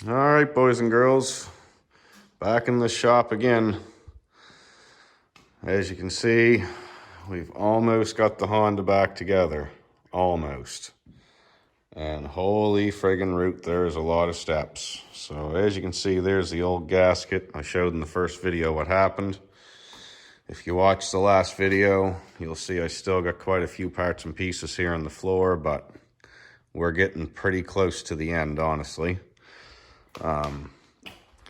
All right, boys and girls, back in the shop again. As you can see, we've almost got the Honda back together. Almost. And holy friggin' root, there's a lot of steps. So as you can see, there's the old gasket. I showed in the first video what happened. If you watch the last video, you'll see I still got quite a few parts and pieces here on the floor, but we're getting pretty close to the end, honestly.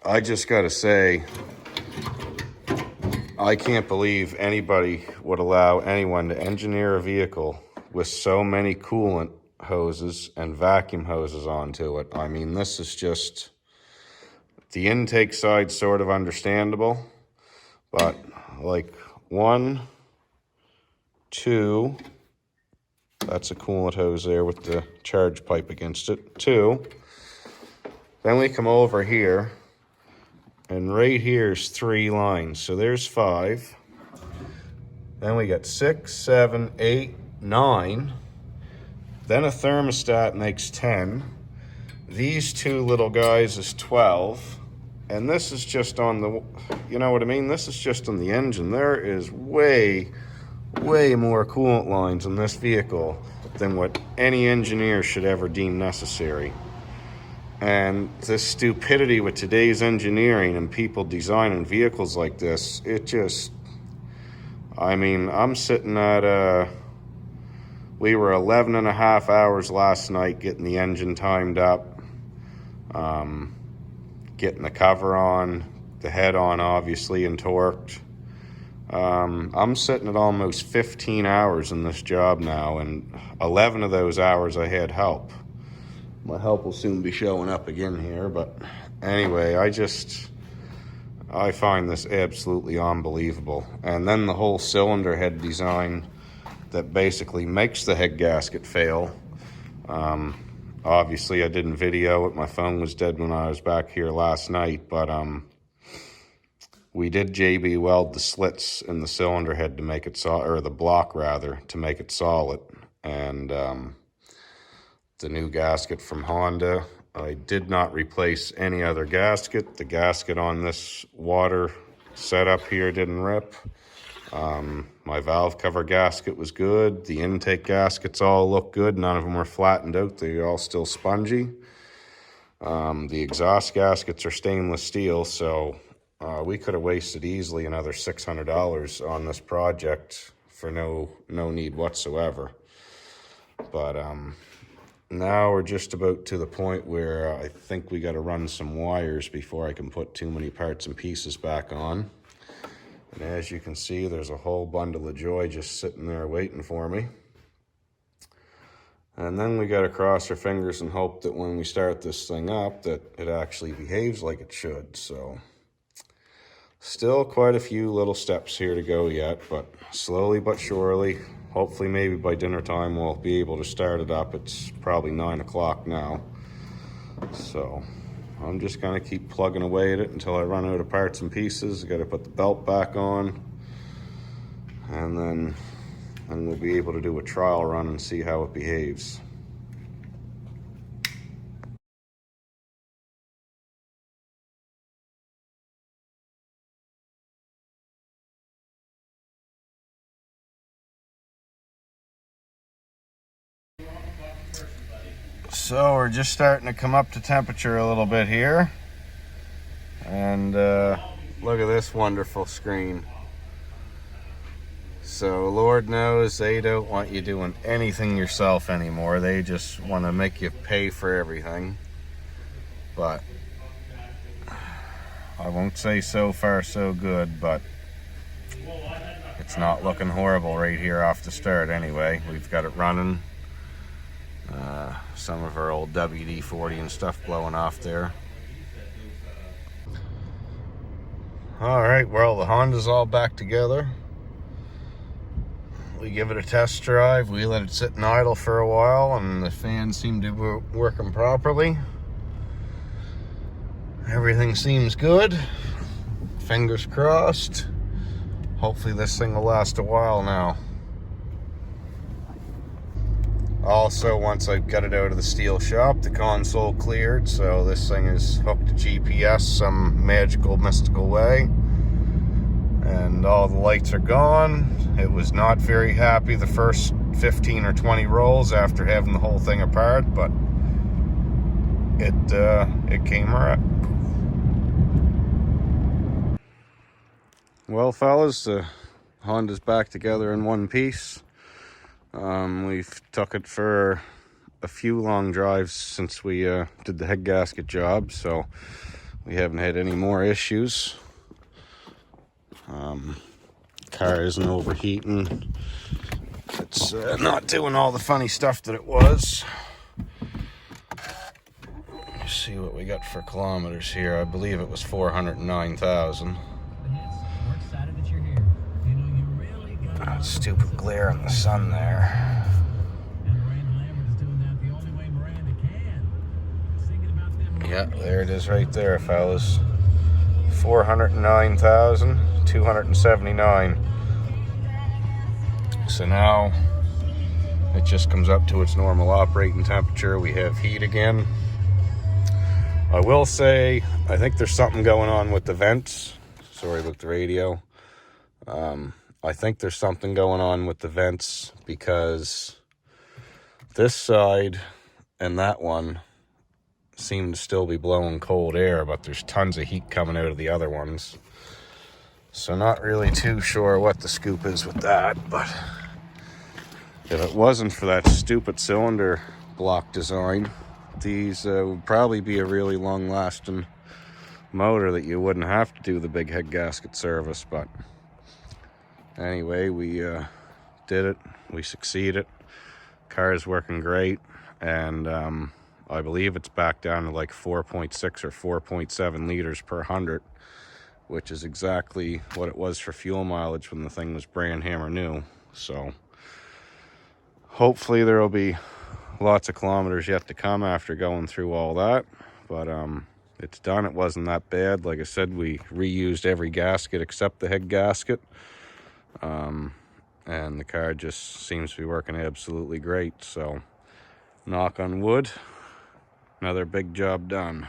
I just gotta say, I can't believe anybody would allow anyone to engineer a vehicle with so many coolant hoses and vacuum hoses onto it. I mean, this is just, the intake side sort of understandable, but like 1, 2, that's a coolant hose there with the charge pipe against it, 2. Then we come over here, and right here's 3 lines. So there's 5. Then we got 6, 7, 8, 9. Then a thermostat makes 10. These 2 little guys is 12. And this is just on the, you know what I mean? This is just on the engine. There is way more coolant lines in this vehicle than what any engineer should ever deem necessary. And this stupidity with today's engineering and people designing vehicles like this, it just, I mean, I'm sitting at, we were 11 and a half hours last night getting the engine timed up, getting the cover on, the head on, obviously, and torqued. I'm sitting at almost 15 hours in this job now, and 11 of those hours I had help. My help will soon be showing up again here, but anyway, I find this absolutely unbelievable. And then the whole cylinder head design that basically makes the head gasket fail. Obviously, I didn't video it. My phone was dead when I was back here last night, but we did JB weld the slits in the cylinder head to make it solid, or the block rather, to make it solid. And the new gasket from Honda. I did not replace any other gasket. The gasket on this water setup here didn't rip. My valve cover gasket was good. The intake gaskets all look good. None of them were flattened out. They're all still spongy. The exhaust gaskets are stainless steel, so we could have wasted easily another $600 on this project for no need whatsoever. But now we're just about to the point where I think we got to run some wires before I can put too many parts and pieces back on. And as you can see, there's a whole bundle of joy just sitting there waiting for me. And then we got to cross our fingers and hope that when we start this thing up that it actually behaves like it should. So still quite a few little steps here to go yet, but slowly but surely, hopefully maybe by dinner time we'll be able to start it up. It's probably 9 o'clock now. So I'm just gonna keep plugging away at it until I run out of parts and pieces. I gotta put the belt back on, and then we'll be able to do a trial run and see how it behaves. So we're just starting to come up to temperature a little bit here. And look at this wonderful screen. So Lord knows they don't want you doing anything yourself anymore. They just want to make you pay for everything. But I won't say so far so good, but it's not looking horrible right here off the start anyway. We've got it running. Some of our old WD-40 and stuff blowing off there. Alright, well, the Honda's all back together. We give it a test drive. We let it sit and idle for a while, and the fans seem to be working properly. Everything seems good. Fingers crossed. Hopefully this thing will last a while now. Also, once I got it out of the steel shop, the console cleared, so this thing is hooked to GPS some magical, mystical way. And all the lights are gone. It was not very happy the first 15 or 20 rolls after having the whole thing apart, but it came right. Well, fellas, the Honda's back together in one piece. We've took it for a few long drives since we did the head gasket job, so we haven't had any more issues. Car isn't overheating. It's not doing all the funny stuff that it was. Let's see what we got for kilometers here. I believe it was 409,000. Stupid glare in the sun there. Yeah, there it is right there, fellas. 409,279. So now it just comes up to its normal operating temperature. We have heat again. I will say, I think there's something going on with the vents. Sorry about the radio. I think there's something going on with the vents because this side and that one seem to still be blowing cold air, but there's tons of heat coming out of the other ones. So not really too sure what the scoop is with that, but if it wasn't for that stupid cylinder block design, these would probably be a really long-lasting motor that you wouldn't have to do the big head gasket service. But anyway, we did it. We succeeded. Car is working great, and I believe it's back down to like 4.6 or 4.7 liters per 100, which is exactly what it was for fuel mileage when the thing was brand hammer new. So hopefully there will be lots of kilometers yet to come after going through all that, but it's done. It wasn't that bad. Like I said, we reused every gasket except the head gasket, and the car just seems to be working absolutely great. So knock on wood, another big job done.